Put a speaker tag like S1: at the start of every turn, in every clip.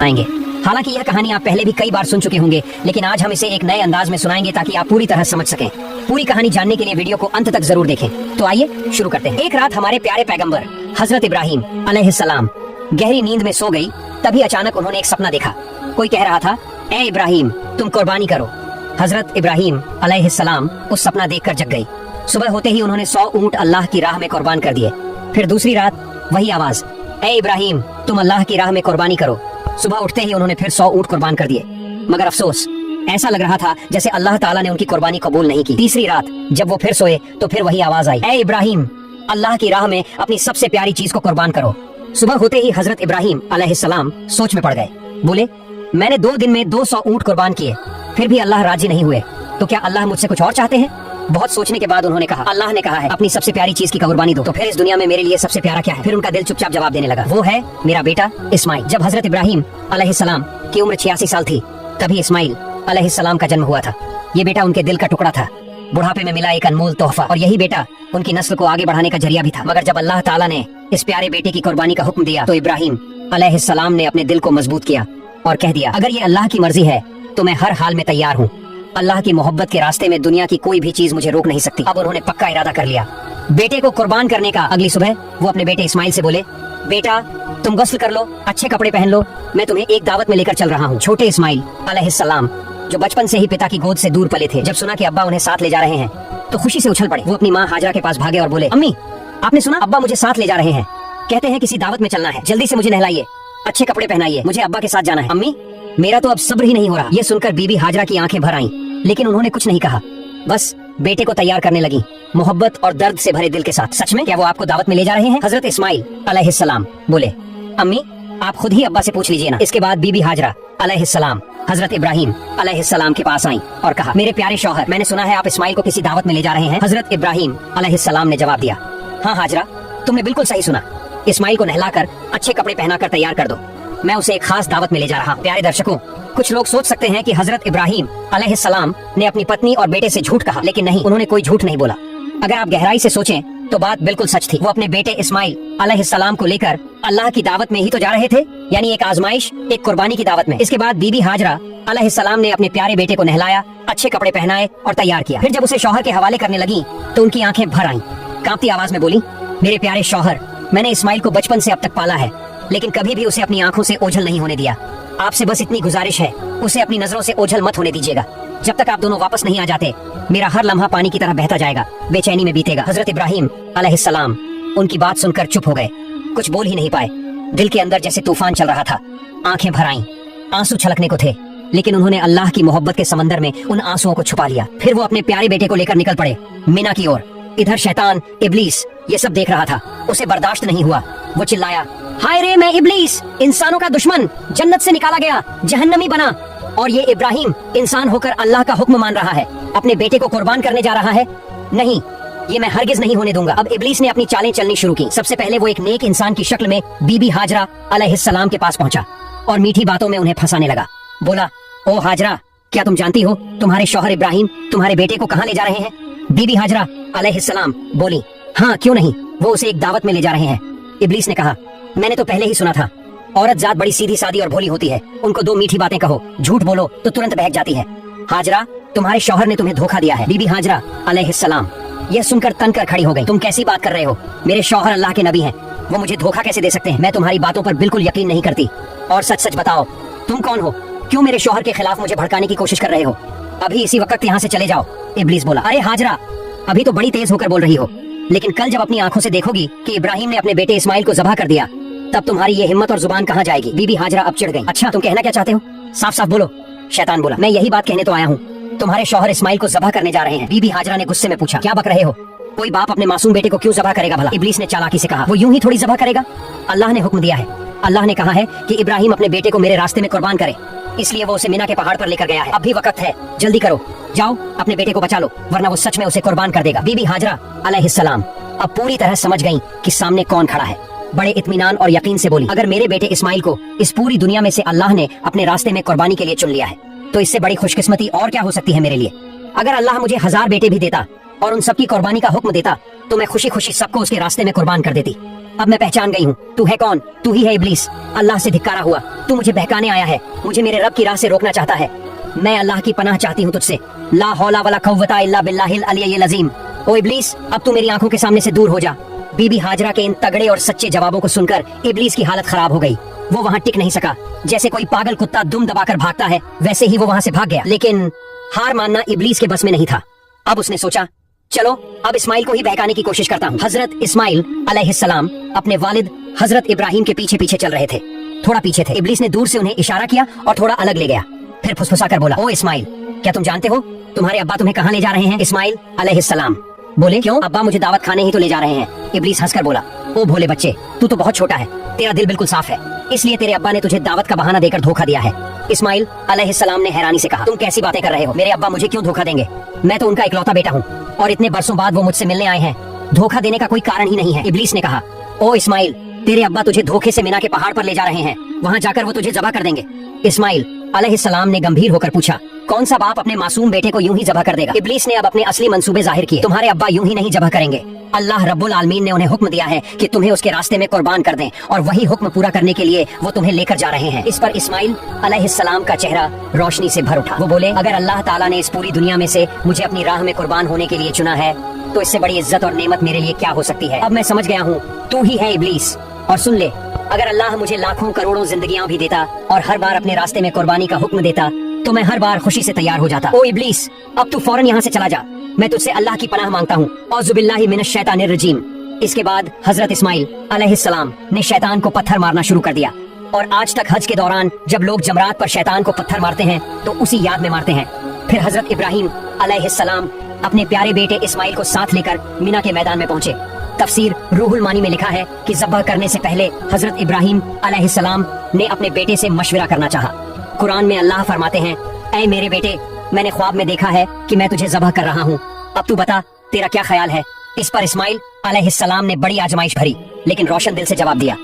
S1: आएंगे। हालांकि यह कहानी आप पहले भी कई बार सुन चुके होंगे, लेकिन आज हम इसे एक नए अंदाज में सुनाएंगे ताकि आप पूरी तरह समझ सकें। पूरी कहानी जानने के लिए वीडियो को अंत तक जरूर देखें। तो आइए शुरू करते हैं। एक रात हमारे प्यारे पैगंबर हजरत इब्राहिम अलैहिस्सलाम गहरी नींद में सो गई। तभी अचानक उन्होंने एक सपना देखा। कोई कह रहा था, ए इब्राहिम तुम कुर्बानी करो। हजरत इब्राहिम अलैहिस्सलाम उस सपना देखकर जग गई। सुबह होते ही उन्होंने 100 ऊंट अल्लाह की राह में कुर्बान कर दिए। फिर दूसरी रात वही आवाज, ए इब्राहिम तुम अल्लाह की राह में कुर्बानी करो। सुबह उठते ही उन्होंने फिर 100 ऊंट कुर्बान कर दिए, मगर अफसोस ऐसा लग रहा था जैसे अल्लाह ताला ने उनकी कुर्बानी कबूल नहीं की। तीसरी रात जब वो फिर सोए तो फिर वही आवाज आई, ए इब्राहिम अल्लाह की राह में अपनी सबसे प्यारी चीज को कुर्बान करो। सुबह होते ही हजरत इब्राहिम अलैहिस्सलाम सोच में पड़ गए। बोले, मैंने 2 दिन में 200 ऊंट कुर्बान किए, फिर भी अल्लाह राजी नहीं हुए, तो क्या अल्लाह मुझसे कुछ और चाहते हैं? बहुत सोचने के बाद उन्होंने कहा, अल्लाह ने कहा है अपनी सबसे प्यारी चीज की कुर्बानी दो, तो फिर इस दुनिया में मेरे लिए सबसे प्यारा क्या है? फिर उनका दिल चुपचाप जवाब देने लगा, वो है मेरा बेटा इस्माइल। जब हजरत इब्राहिम अलैहिस्सलाम की उम्र 86 साल थी, तभी इस्माइल अलैहिस्सलाम का जन्म हुआ था। ये बेटा उनके दिल का टुकड़ा था, बुढ़ापे में मिला एक अनमोल तोहफा, और यही बेटा उनकी नस्ल को आगे बढ़ाने का जरिया भी था। मगर जब अल्लाह ताला ने इस प्यारे बेटे की कुर्बानी का हुक्म दिया तो इब्राहिम अलैहिस्सलाम ने अपने दिल को मजबूत किया और कह दिया, अगर ये अल्लाह की मर्जी है तो मैं हर हाल में तैयार हूँ। अल्लाह की मोहब्बत के रास्ते में दुनिया की कोई भी चीज मुझे रोक नहीं सकती। अब उन्होंने पक्का इरादा कर लिया बेटे को कुर्बान करने का। अगली सुबह वो अपने बेटे इस्माइल से बोले, बेटा तुम गुस्ल कर लो, अच्छे कपड़े पहन लो, मैं तुम्हें एक दावत में लेकर चल रहा हूँ। छोटे इस्माइल अलैहिस्सलाम जो बचपन से ही पिता की गोद से दूर पले थे, जब सुना कि अब्बा उन्हें साथ ले जा रहे हैं तो खुशी से उछल पड़े। वो अपनी माँ हाजरा के पास भागे और बोले, अम्मी आपने सुना अब्बा मुझे साथ ले जा रहे हैं, कहते हैं किसी दावत में चलना है, जल्दी से मुझे नहलाइए, अच्छे कपड़े पहनाइए, मुझे अब्बा के साथ जाना है। अम्मी मेरा तो अब सब्र ही नहीं हो रहा। ये सुनकर बीबी हाजरा की आंखें भर आईं, लेकिन उन्होंने कुछ नहीं कहा, बस बेटे को तैयार करने लगी मोहब्बत और दर्द से भरे दिल के साथ। सच में क्या वो आपको दावत में ले जा रहे हैं? हजरत इस्माइल अलैहिस्सलाम बोले, अम्मी आप खुद ही अब्बा से पूछ लीजिए ना। इसके बाद बीबी हाजरा अलैहिस्सलाम हजरत इब्राहिम अलैहिस्सलाम के पास आई और कहा, मेरे प्यारे शौहर, मैंने सुना है आप इस्माइल को किसी दावत में ले जा रहे हैं। हजरत इब्राहिम अलैहिस्सलाम ने जवाब दिया, हाँ हाजरा तुमने बिल्कुल सही सुना, इस्माइल को नहलाकर अच्छे कपड़े पहनाकर तैयार कर दो, मैं उसे एक खास दावत में ले जा रहा हूँ। प्यारे दर्शकों, कुछ लोग सोच सकते हैं कि हजरत इब्राहिम अलैहिस्सलाम ने अपनी पत्नी और बेटे से झूठ कहा, लेकिन नहीं, उन्होंने कोई झूठ नहीं बोला। अगर आप गहराई से सोचें तो बात बिल्कुल सच थी। वो अपने बेटे इस्माइल अलैहिस्सलाम को लेकर अल्लाह की दावत में ही तो जा रहे थे, यानी एक आजमाइश, एक कुर्बानी की दावत में। इसके बाद बीबी हाजरा अलैहिस्सलाम ने अपने प्यारे बेटे को नहलाया, अच्छे कपड़े पहनाए और तैयार किया। फिर जब उसे शौहर के हवाले करने लगी तो उनकी आंखें भर आईं। कांपती आवाज में बोली, मेरे प्यारे शौहर, मैंने इस्माइल को बचपन से अब तक पाला है, लेकिन कभी भी उसे अपनी आंखों से ओझल नहीं होने दिया। आपसे बस इतनी गुजारिश है, उसे अपनी नजरों से ओझल मत होने दीजिएगा। जब तक आप दोनों वापस नहीं आ जाते, मेरा हर लम्हा पानी की तरह बहता जाएगा, बेचैनी में बीतेगा। हजरत इब्राहिम अलैहिस्सलाम उनकी बात सुनकर चुप हो गए, कुछ बोल ही नहीं पाए। दिल के अंदर जैसे तूफान चल रहा था, आंखें भर आईं, आंसू छलकने को थे, लेकिन उन्होंने अल्लाह की मोहब्बत के समंदर में उन आंसुओं को छुपा लिया। फिर वो अपने प्यारे बेटे को लेकर निकल पड़े मीना की ओर। इधर शैतान इब्लीस ये सब देख रहा था, उसे बर्दाश्त नहीं हुआ। वो चिल्लाया, हाय रे मैं इब्लीस, इंसानों का दुश्मन, जन्नत से निकाला गया, जहन्नमी बना, और ये इब्राहिम इंसान होकर अल्लाह का हुक्म मान रहा है, अपने बेटे को कुर्बान करने जा रहा है। नहीं, ये मैं हरगिज नहीं होने दूंगा। अब इब्लीस ने अपनी चालें चलनी शुरू की। सबसे पहले वो एक नेक इंसान की शक्ल में बीबी हाजरा अलैहिस्सलाम के पास पहुंचा और मीठी बातों में उन्हें फंसाने लगा। बोला, ओ हाजरा, क्या तुम जानती हो तुम्हारे शौहर इब्राहिम तुम्हारे बेटे को कहाँ ले जा रहे हैं? बीबी हाजरा अलैहिस्सलाम बोली, हाँ क्यों नहीं, वो उसे एक दावत में ले जा रहे हैं। इब्लीस ने कहा, मैंने तो पहले ही सुना था, औरत जात बड़ी सीधी सादी और भोली होती है, उनको 2 मीठी बातें कहो, झूठ बोलो तो तुरंत बहक जाती है। हाजरा, तुम्हारे शौहर ने तुम्हें धोखा दिया है। बीबी हाजरा अलैहिस्सलाम यह सुनकर तन कर खड़ी हो गई। तुम कैसी बात कर रहे हो? मेरे शौहर अल्लाह के नबी हैं, वो मुझे धोखा कैसे दे सकते हैं? मैं तुम्हारी बातों पर बिल्कुल यकीन नहीं करती। और सच सच बताओ, तुम कौन हो? क्यों मेरे शौहर के खिलाफ मुझे भड़काने की कोशिश कर रहे हो? अभी इसी वक्त यहाँ से चले जाओ। इब्लीस बोला, अरे हाजरा, अभी तो बड़ी तेज होकर बोल रही हो, लेकिन कल जब अपनी आंखों से देखोगी कि इब्राहिम ने अपने बेटे इस्माइल को ज़बह कर दिया, तब तुम्हारी ये हिम्मत और जुबान कहाँ जाएगी? बीबी हाजरा अब चिढ़ गई। अच्छा तुम कहना क्या चाहते हो? साफ साफ बोलो। शैतान बोला, मैं यही बात कहने तो आया हूँ, तुम्हारे शौहर इस्माइल को ज़बह करने जा रहे हैं। बीबी हाजरा ने गुस्से में पूछा, क्या बक रहे हो? कोई बाप अपने मासूम बेटे को क्यों ज़बह करेगा भला? इब्लीस ने चालाकी से कहा, वो यूं ही थोड़ी ज़बह करेगा, अल्लाह ने हुक्म दिया है। अल्लाह ने कहा है कि इब्राहिम अपने बेटे को मेरे रास्ते में कुर्बान करे, इसलिए वो उसे मीना के पहाड़ पर लेकर गया है। अब भी वक्त है, जल्दी करो, जाओ अपने बेटे को बचा लो, वरना वो सच में उसे कुर्बान कर देगा। बीबी हाजरा अलैहिस्सलाम अब पूरी तरह समझ गईं कि सामने कौन खड़ा है। बड़े इत्मीनान और यकीन से बोली, अगर मेरे बेटे इस्माइल को इस पूरी दुनिया में से अल्लाह ने अपने रास्ते में कुर्बानी के लिए चुन लिया है, तो इससे बड़ी खुशकिस्मती और क्या हो सकती है मेरे लिए? अगर अल्लाह मुझे 1000 बेटे भी देता और उन सबकी कुर्बानी का हुक्म देता, तो मैं खुशी खुशी सबको उसके रास्ते में कुर्बान कर देती। अब मैं पहचान गई हूँ, तू है कौन? तू ही है इब्लीस, अल्लाह से धिक्कारा हुआ। तू मुझे बहकाने आया है, मुझे मेरे रब की राह से रोकना चाहता है। मैं अल्लाह की पनाह चाहती हूँ तुझसे। ला हौला वला कुव्वता इल्ला बिल्लाहिल अलिय्यिल अज़ीम। ओ इब्लीस, अब तू मेरी आंखों के सामने से दूर हो जा। बीबी हाजरा के इन तगड़े और सच्चे जवाबों को सुनकर इब्लीस की हालत खराब हो गई। वो वहाँ टिक नहीं सका। जैसे कोई पागल कुत्ता दुम दबाकर भागता है, वैसे ही वो वहाँ से भाग गया। लेकिन हार मानना इब्लीस के बस में नहीं था। अब उसने सोचा, चलो अब इस्माइल को ही बहकाने की कोशिश करता हूँ। हजरत इस्माइल अलैहिस्सलाम अपने वालिद हजरत इब्राहिम के पीछे पीछे चल रहे थे। थोड़ा पीछे थे। इब्लीस ने दूर से उन्हें इशारा किया और थोड़ा अलग ले गया। फिर फुसफुसाकर बोला, ओ इस्माइल, क्या तुम जानते हो तुम्हारे अब्बा तुम्हें कहाँ ले जा रहे हैं? इस्माइल अलैहिस्सलाम बोले, क्यों? अब्बा मुझे दावत खाने ही तो ले जा रहे हैं। इब्लीस हंसकर बोला, ओ भोले बच्चे, तू तो बहुत छोटा है, तेरा दिल बिल्कुल साफ है, इसलिए तेरे अब्बा ने तुझे दावत का बहाना देकर धोखा दिया है। इस्माइल अलैहिस्सलाम ने हैरानी से कहा, तुम कैसी बातें कर रहे हो? मेरे अब्बा मुझे क्यों धोखा देंगे? मैं तो उनका इकलौता बेटा हूँ और इतने बरसों बाद वो मुझसे मिलने आए हैं। धोखा देने का कोई कारण ही नहीं है। इब्लीस ने कहा, ओ इस्माइल, तेरे अब्बा तुझे धोखे से मिना के पहाड़ पर ले जा रहे हैं, वहाँ जाकर वो तुझे ज़बह कर देंगे। इस्माइल अलैहिस्सलाम ने गंभीर होकर पूछा, कौन सा बाप अपने मासूम बेटे को यूं ही ज़बह कर देगा? इब्लीस ने अब अपने असली मंसूबे जाहिर किए। तुम्हारे अब्बा यूं ही नहीं ज़बह करेंगे। अल्लाह रब्बुल आलमीन ने उन्हें हुक्म दिया है कि तुम्हें उसके रास्ते में कुर्बान कर दें, और वही हुक्म पूरा करने के लिए वो तुम्हें लेकर जा रहे हैं। इस पर इस्माइल अलैहिस्सलाम का चेहरा रोशनी से भर उठा। वो बोले, अगर अल्लाह ताला ने इस पूरी दुनिया में से मुझे अपनी राह में कुर्बान होने के लिए चुना है, तो इससे बड़ी इज्जत और नेमत मेरे लिए क्या हो सकती है? अब मैं समझ गया हूँ, तू ही है इब्लीस। और सुन ले, अगर अल्लाह मुझे लाखों करोड़ों जिंदगियां भी देता और हर बार अपने रास्ते में कुर्बानी का हुक्म देता, तो मैं हर बार खुशी से तैयार हो जाता। ओ इब्लीस, अब तू फौरन यहाँ से चला जा। मैं तुझसे अल्लाह की पनाह मांगता हूँ। औज़ु बिल्लाहि मिनश शैतानिर रजीम। इसके बाद हजरत इस्माइल अलैहिस्सलाम ने शैतान को पत्थर मारना शुरू कर दिया। और आज तक हज के दौरान जब लोग जमरात पर शैतान को पत्थर मारते हैं तो उसी याद में मारते हैं। फिर हजरत इब्राहिम अलैहिस्सलाम अपने प्यारे बेटे इस्माइल को साथ लेकर मिना के मैदान में पहुंचे। तफसीर रूहुल मानी में लिखा है कि ज़ब्ह करने से पहले हजरत इब्राहिम अलैहिस्सलाम ने अपने बेटे से मशवरा करना चाहा। कुरान में अल्लाह फरमाते हैं, ऐ मेरे बेटे, मैंने ख्वाब में देखा है कि मैं तुझे ज़ब्ह कर रहा हूँ, अब तू बता तेरा क्या ख्याल है? इस पर इस्माइल अलैहिस्सलाम ने बड़ी आजमाइश भरी लेकिन रोशन दिल से जवाब दिया,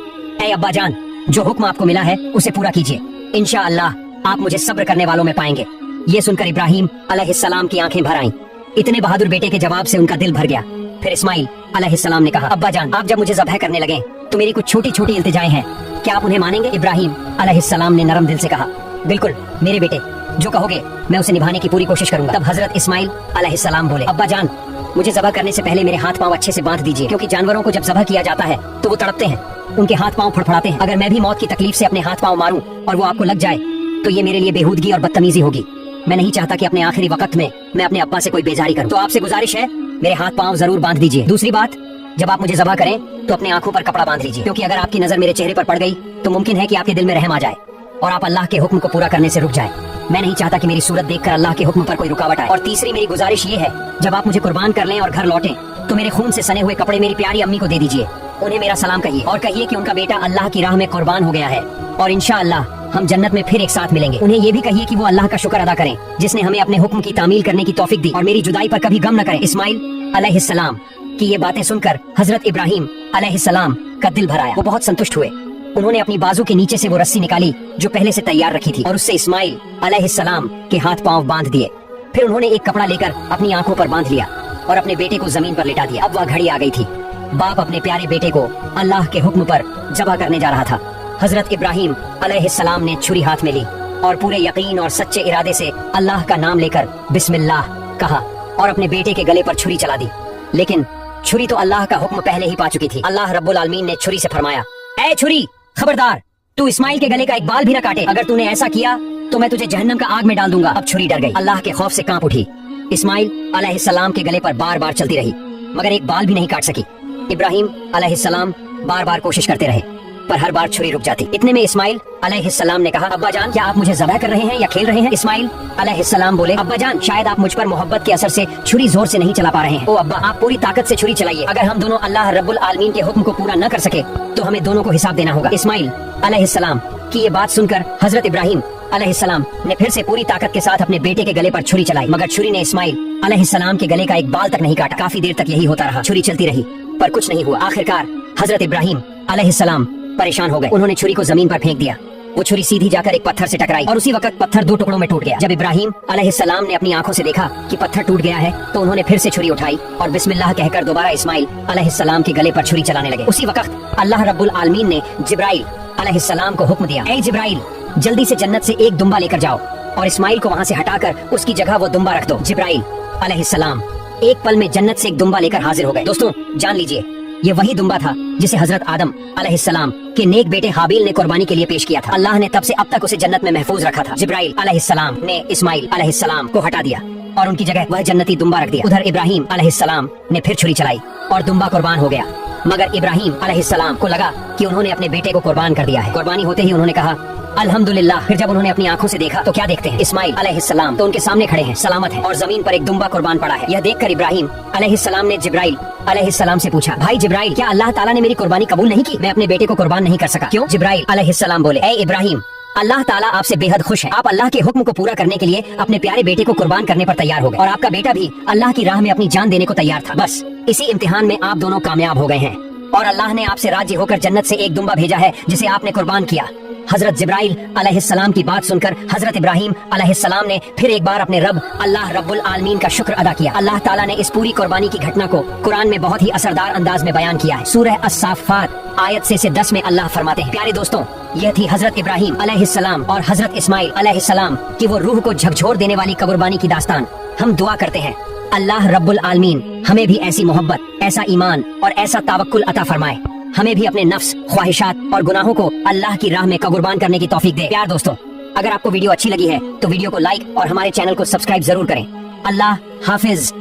S1: ऐ अब्बा जान, जो हुक्म आपको मिला है उसे पूरा कीजिए, इंशाअल्लाह आप मुझे सब्र करने वालों में पाएंगे। ये सुनकर इब्राहिम अलैहिस्सलाम की आंखें भर आईं। इतने बहादुर बेटे के जवाब से उनका दिल भर गया। फिर इस्माइल अलैहिस्सलाम ने कहा, अब्बा जान, आप जब मुझे ज़ब्ह करने लगे तो मेरी कुछ छोटी छोटी इल्तिजाएं हैं, क्या आप उन्हें मानेंगे? इब्राहिम अलैहिस्सलाम ने नरम दिल से कहा, बिल्कुल मेरे बेटे, जो कहोगे मैं उसे निभाने की पूरी कोशिश करूंगा। तब हजरत इस्माइल अलैहिस्सलाम बोले, अब्बा जान, मुझे ज़ब्ह करने से पहले मेरे हाथ पाँव अच्छे से बांध दीजिए, क्योंकि जानवरों को जब ज़ब्ह किया जाता है तो वो तड़पते हैं, उनके हाथ पाँव फड़फड़ाते हैं। अगर मैं भी मौत की तकलीफ से अपने हाथ पाँव मारूं और वो आपको लग जाए तो ये मेरे लिए बेहूदगी और बदतमीजी होगी। मैं नहीं चाहता कि अपने आखिरी वक्त में मैं अपने अब्बा से कोई बेजारी करूं। तो आपसे गुजारिश है, मेरे हाथ पाँव जरूर बांध दीजिए। दूसरी बात, जब आप मुझे ज़ब्ह करें तो अपने आंखों पर कपड़ा बांध लीजिए, क्योंकि अगर आपकी नजर मेरे चेहरे पर पड़ गई तो मुमकिन है कि आपके दिल में रहम आ जाए और आप अल्लाह के हुक्म को पूरा करने से रुक जाए। मैं नहीं चाहता कि मेरी सूरत देखकर अल्लाह के हुक्म पर कोई रुकावट आए। और तीसरी मेरी गुजारिश ये है, जब आप मुझे कुर्बान कर लें और घर लौटें तो मेरे खून से सने हुए कपड़े मेरी प्यारी अम्मी को दे दीजिए। उन्हें मेरा सलाम कहिए और कहिए कि उनका बेटा अल्लाह की राह में कुर्बान हो गया है और इंशाअल्लाह हम जन्नत में फिर एक साथ मिलेंगे। उन्हें ये भी कहिए कि वो अल्लाह का शुक्र अदा करें जिसने हमें अपने हुक्म की तामील करने की तौफीक दी और मेरी जुदाई पर कभी गम न करें। इस्माइल अलैहिस्सलाम की ये बातें सुनकर हजरत इब्राहिम अलैहिस्सलाम का दिल भर आया। वो बहुत संतुष्ट हुए। उन्होंने अपनी बाजू के नीचे से वो रस्सी निकाली जो पहले से तैयार रखी थी और उससे इस्माइल अलैहिस्सलाम के हाथ पांव बांध दिए। फिर उन्होंने एक कपड़ा लेकर अपनी आंखों पर बांध लिया और अपने बेटे को जमीन पर लिटा दिया। अब वह घड़ी आ गई थी, बाप अपने प्यारे बेटे को अल्लाह के हुक्म पर ज़ब्ह करने जा रहा था। हजरत इब्राहिम अलैहिस्सलाम ने छुरी हाथ में ली और पूरे यकीन और सच्चे इरादे से अल्लाह का नाम लेकर बिस्मिल्लाह कहा और अपने बेटे के गले पर छुरी चला दी। लेकिन छुरी तो अल्लाह का हुक्म पहले ही पा चुकी थी। अल्लाह रब्बुल आलमीन ने छुरी से फरमाया, ऐ छुरी, खबरदार, तू इस्माइल के गले का एक बाल भी न काटे। अगर तूने ऐसा किया तो मैं तुझे जहन्नम का आग में डाल दूंगा। अब छुरी डर गई, अल्लाह के खौफ से कांप उठी। इस्माइल अलैहिस्सलाम के गले पर बार बार चलती रही मगर एक बाल भी नहीं काट सकी। इब्राहिम अलैहिस्सलाम बार बार कोशिश करते रहे पर हर बार छुरी रुक जाती। इतने में इस्माइल अलैहिस्सलाम ने कहा, अब्बा जान, क्या आप मुझे ज़ब्ह कर रहे हैं या खेल रहे हैं? इस्माइल अलैहिस्सलाम बोले, अब्बा जान, शायद आप मुझ पर मोहब्बत के असर से छुरी जोर से नहीं चला पा रहे हैं। ओ अब्बा, आप पूरी ताकत से छुरी चलाइए। अगर हम दोनों अल्लाह रब्बुल आलमीन के हुक्म को पूरा न कर सके तो हमें दोनों को हिसाब देना होगा। इस्माइल अलैहिस्सलाम की ये बात सुनकर हजरत इब्राहिम अलैहिस्सलाम ने फिर से पूरी ताकत के साथ अपने बेटे के गले पर छुरी चलाई मगर छुरी ने इस्माइल अलैहिस्सलाम के गले का एक बाल तक नहीं काटा। काफी देर तक यही होता रहा, छुरी चलती रही पर कुछ नहीं हुआ। आखिरकार हजरत इब्राहिम अलैहिस्सलाम परेशान हो गए। उन्होंने छुरी को जमीन पर फेंक दिया वो छुरी सीधी जाकर एक पत्थर से टकराई और उसी वक्त पत्थर 2 टुकड़ों में टूट गया। जब इब्राहिम अलैहिस्सलाम ने अपनी आंखों से देखा कि पत्थर टूट गया है तो उन्होंने फिर से छुरी उठाई और बिस्मिल्लाह कहकर दोबारा इस्माइल अलैहिस्सलाम के गले पर छुरी चलाने लगे। उसी वक्त अल्लाह रब्बुल आलमीन ने जिब्राइल अलैहिस्सलाम को हुक्म दिया, ऐ जिब्राइल जल्दी से जन्नत से एक दुम्बा लेकर जाओ और इस्माइल को वहाँ से हटाकर उसकी जगह वो दुम्बा रख दो। जिब्राइल अलैहिस्सलाम एक पल में जन्नत से एक दुम्बा लेकर हाजिर हो गए। दोस्तों जान लीजिए ये वही दुम्बा था जिसे हजरत आदम अलैहिस्सलाम के नेक बेटे हाबिल ने कुर्बानी के लिए पेश किया था। अल्लाह ने तब से अब तक उसे जन्नत में महफूज रखा था। जिब्राइल अलैहिस्सलाम ने इस्माइल अलैहिस्सलाम को हटा दिया और उनकी जगह वह जन्नती दुम्बा रख दिया। उधर इब्राहिम अलैहिस्सलाम ने फिर छुरी चलाई और दुम्बा कुर्बान हो गया, मगर इब्राहिम अलैहिस्सलाम को लगा कि उन्होंने अपने बेटे को कुर्बान कर दिया है। कुर्बानी होते ही उन्होंने कहा अल्हम्दुलिल्लाह। फिर जब उन्होंने अपनी आंखों से देखा तो क्या देखते हैं, इस्माइल अलैहिस्सलाम तो उनके सामने खड़े हैं, सलामत हैं और जमीन पर एक दुम्बा कुर्बान पड़ा है। यह देखकर इब्राहिम अलैहिस्सलाम ने जिब्राइल अलैहिस्सलाम से पूछा, भाई जिब्राइल क्या अल्लाह ताला ने मेरी कुर्बानी कबूल नहीं की? मैं अपने बेटे को कुर्बान नहीं कर सका। क्यों? जिब्राइल अलैहिस्सलाम बोले, ऐ इब्राहिम अल्लाह ताला आपसे बेहद खुश है। आप अल्लाह के हुक्म को पूरा करने के लिए अपने प्यारे बेटे को कुर्बान करने पर तैयार हो गए और आपका बेटा भी अल्लाह की राह में अपनी जान देने को तैयार था। बस इसी इम्तिहान में आप दोनों कामयाब हो गए हैं और अल्लाह ने आपसे राजी होकर जन्नत से एक दुम्बा भेजा है जिसे आपने कुर्बान किया। हजरत जिब्राइल अलैहिस्सलाम की बात सुनकर हजरत इब्राहिम अलैहिस्सलाम ने फिर एक बार अपने रब अल्लाह रब्बुल आलमीन का शुक्र अदा किया। अल्लाह ताला ने इस पूरी कुर्बानी की घटना को कुरान में बहुत ही असरदार अंदाज में बयान किया है। सूरह अस-साफ़ात आयत 6 से 10 में अल्लाह फरमाते हैं, प्यारे दोस्तों यह थी हजरत इब्राहिम अलैहिस्सलाम और हजरत इस्माइल अलैहिस्सलाम की वो रूह को झकझोर देने वाली कुर्बानी की दास्तान। हम दुआ करते हैं अल्लाह रब्बुल आलमीन हमें भी ऐसी मोहब्बत, ऐसा ईमान और ऐसा तावक्कुल अता फरमाए। हमें भी अपने नफ्स, ख्वाहिशात और गुनाहों को अल्लाह की राह में कुर्बान करने की तौफीक दे। प्यार दोस्तों अगर आपको वीडियो अच्छी लगी है तो वीडियो को लाइक और हमारे चैनल को सब्सक्राइब जरूर करें। अल्लाह हाफिज।